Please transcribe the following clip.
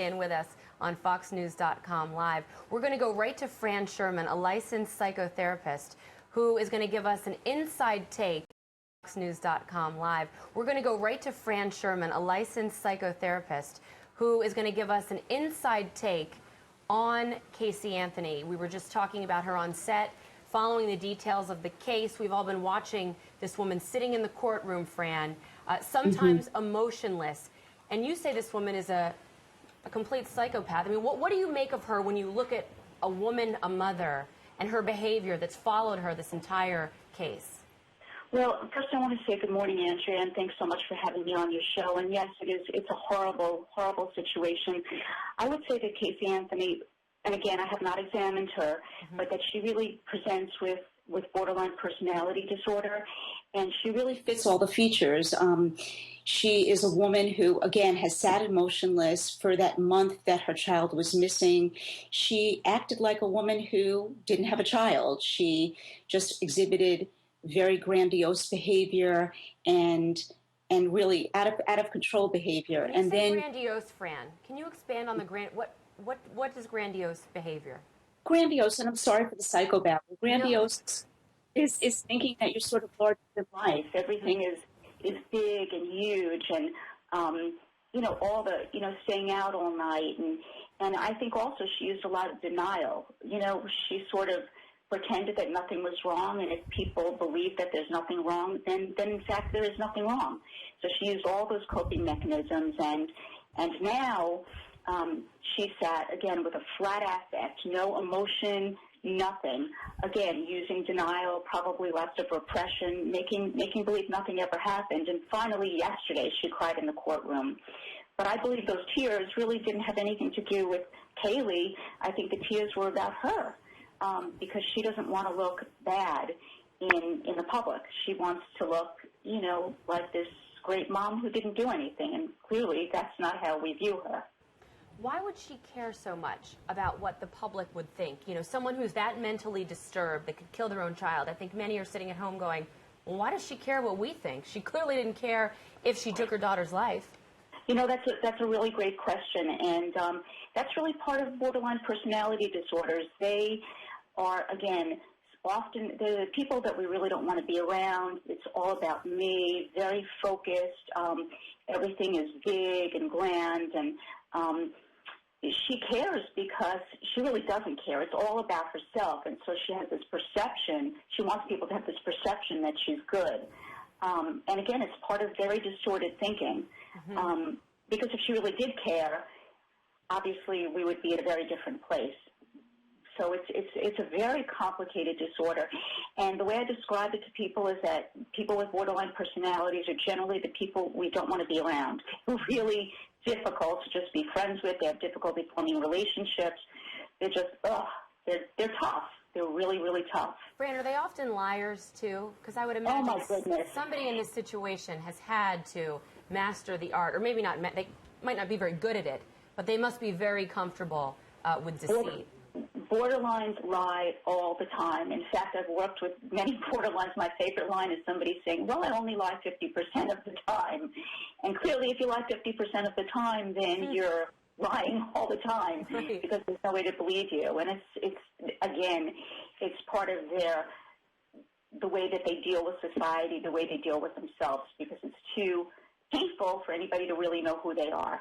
In with us on foxnews.com live. We're going to go right to Fran Sherman, a licensed psychotherapist, who is going to give us an inside take. Foxnews.com live. We're going to go right to Fran Sherman, a licensed psychotherapist, who is going to give us an inside take on Casey Anthony. We were just talking about her on set, following the details of the case. We've all been watching this woman sitting in the courtroom, Fran, sometimes emotionless. And you say this woman is a complete psychopath. I mean, what do you make of her when you look at a woman, a mother, and her behavior that's followed her this entire case? Well, first I want to say good morning, Andrea, and thanks so much for having me on your show. And yes, it's a horrible, horrible situation. I would say that Casey Anthony, and again, I have not examined her, but that she really presents with borderline personality disorder, and she really fits all the features. She is a woman who, again, has sat emotionless for that month that her child was missing. She acted like a woman who didn't have a child. She just exhibited very grandiose behavior and really out of control behavior. When you and say then grandiose, Fran, can you expand on the what is grandiose behavior? Grandiose, and I'm sorry for the psychobabble. Grandiose is thinking that you're sort of larger than life. Everything is big and huge, and all the staying out all night, and I think also she used a lot of denial. She sort of pretended that nothing was wrong, and if people believe that there's nothing wrong, then in fact there is nothing wrong. So she used all those coping mechanisms, and now she sat again with a flat affect, no emotion, nothing. Again, using denial, probably lots of repression, making believe nothing ever happened. And finally, yesterday, she cried in the courtroom. But I believe those tears really didn't have anything to do with Kaylee. I think the tears were about her, because she doesn't want to look bad in the public. She wants to look, like this great mom who didn't do anything. And clearly, that's not how we view her. Why would she care so much about what the public would think? Someone who's that mentally disturbed that could kill their own child. I think many are sitting at home going, well, why does she care what we think? She clearly didn't care if she took her daughter's life. That's a really great question, and that's really part of borderline personality disorders. They are, again, often the people that we really don't want to be around. It's all about me, very focused. Everything is big and grand, and she cares because she really doesn't care. It's all about herself, and so she has this perception. She wants people to have this perception that she's good. And again, it's part of very distorted thinking. Because if she really did care, obviously we would be at a very different place. So it's a very complicated disorder. And the way I describe it to people is that people with borderline personalities are generally the people we don't want to be around. Really difficult to just be friends with. They have difficulty forming relationships. They're just, they're tough. They're really, really tough. Fran, are they often liars, too? Because I would imagine somebody in this situation has had to master the art, or maybe not, they might not be very good at it, but they must be very comfortable with deceit. Borderlines lie all the time. In fact, I've worked with many borderlines. My favorite line is somebody saying, well, I only lie 50% of the time. And clearly, if you lie 50% of the time, then you're lying all the time, because there's no way to believe you. And it's part of the way that they deal with society, the way they deal with themselves, because it's too painful for anybody to really know who they are.